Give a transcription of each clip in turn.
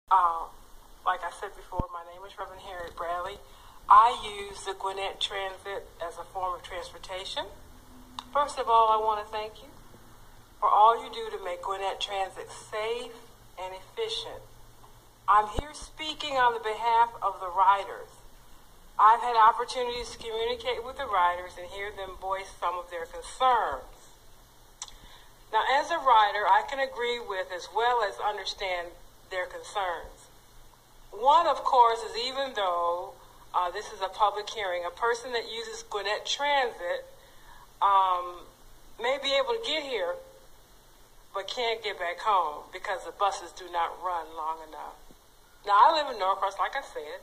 Like I said before, my name is Reverend Harriet Bradley. I use the Gwinnett Transit as a form of transportation. First of all, I want to thank you for all you do to make Gwinnett Transit safe and efficient. I'm here speaking on the behalf of the riders. I've had opportunities to communicate with the riders and hear them voice some of their concerns. Now, as a rider, I can agree with as well as understand their concerns. One, of course, is even though this is a public hearing, a person that uses Gwinnett Transit may be able to get here, but can't get back home because the buses do not run long enough. Now, I live in Norcross, like I said,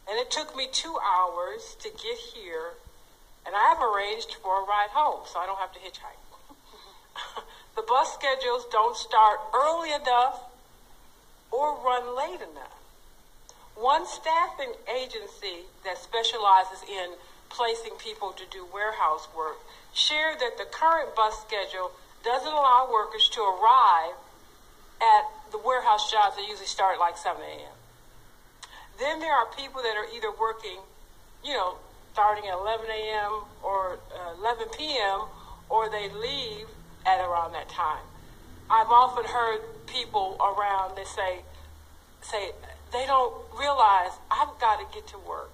and it took me 2 hours to get here, and I have arranged for a ride home, so I don't have to hitchhike. The bus schedules don't start early enough or run late enough. One staffing agency that specializes in placing people to do warehouse work shared that the current bus schedule doesn't allow workers to arrive at the warehouse jobs that usually start at like 7 a.m. Then there are people that are either working, starting at 11 a.m. or 11 p.m., or they leave at around that time. I've often heard people around that say they don't realize I've got to get to work.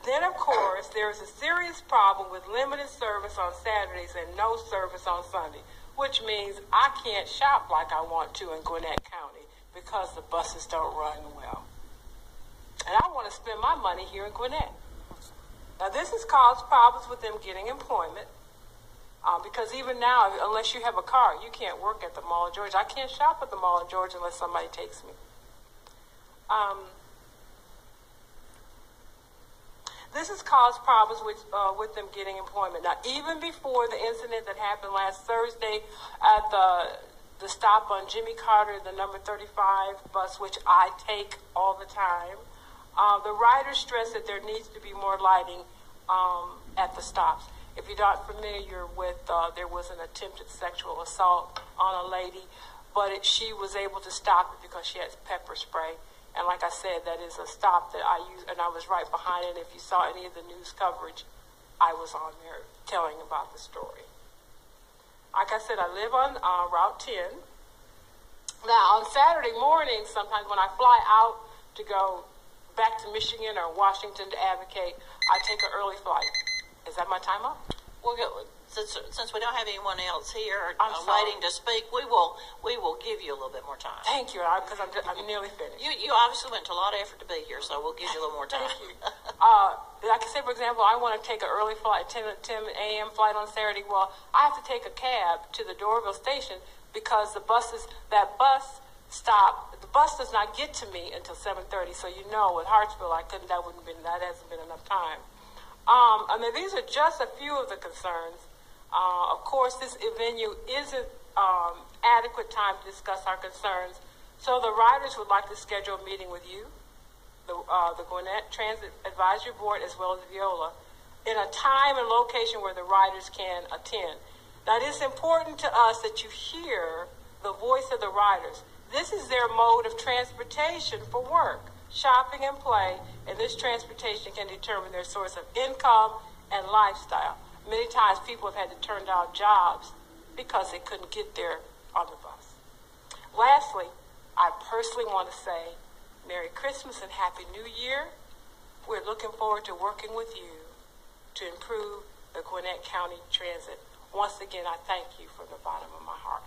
Then, of course, there's a serious problem with limited service on Saturdays and no service on Sunday, which means I can't shop like I want to in Gwinnett County because the buses don't run well. And I want to spend my money here in Gwinnett. Now, this has caused problems with them getting employment because even now, unless you have a car, you can't work at the Mall of Georgia. I can't shop at the Mall of Georgia unless somebody takes me. This has caused problems with them getting employment. Now, even before the incident that happened last Thursday at the stop on Jimmy Carter, the number 35 bus, which I take all the time, the riders stressed that there needs to be more lighting at the stops. If you're not familiar with, there was an attempted sexual assault on a lady, but she was able to stop it because she had pepper spray. And like I said, that is a stop that I use, and I was right behind it. If you saw any of the news coverage, I was on there telling about the story. Like I said, I live on Route 10. Now, on Saturday morning, sometimes when I fly out to go back to Michigan or Washington to advocate, I take an early flight. Is that my time up? Well, since we don't have anyone else here waiting to speak, we will give you a little bit more time. Thank you, because I'm nearly finished. You obviously went to a lot of effort to be here, so we'll give you a little more time. Thank you. Like I said, for example, I want to take an early flight, 10 a.m. flight on Saturday. Well, I have to take a cab to the Doraville station because the bus does not get to me until 7:30. So with Hartsville, that hasn't been enough time. These are just a few of the concerns. Of course, this venue isn't adequate time to discuss our concerns, so the riders would like to schedule a meeting with you, the Gwinnett Transit Advisory Board, as well as Viola, in a time and location where the riders can attend. Now, it is important to us that you hear the voice of the riders. This is their mode of transportation for work, shopping, and play, and this transportation can determine their source of income and lifestyle. Many times people have had to turn down jobs because they couldn't get there on the bus. Lastly, I personally want to say Merry Christmas and Happy New Year. We're looking forward to working with you to improve the Gwinnett County Transit. Once again, I thank you from the bottom of my heart.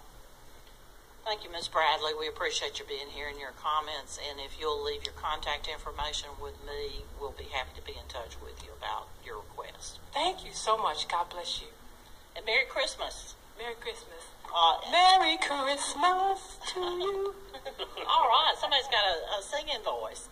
Thank you, Ms. Bradley. We appreciate you being here and your comments. And if you'll leave your contact information with me, we'll be happy to be in touch with you about your request. Thank you so much. God bless you. And Merry Christmas. Merry Christmas. Merry Christmas to you. All right. Somebody's got a singing voice.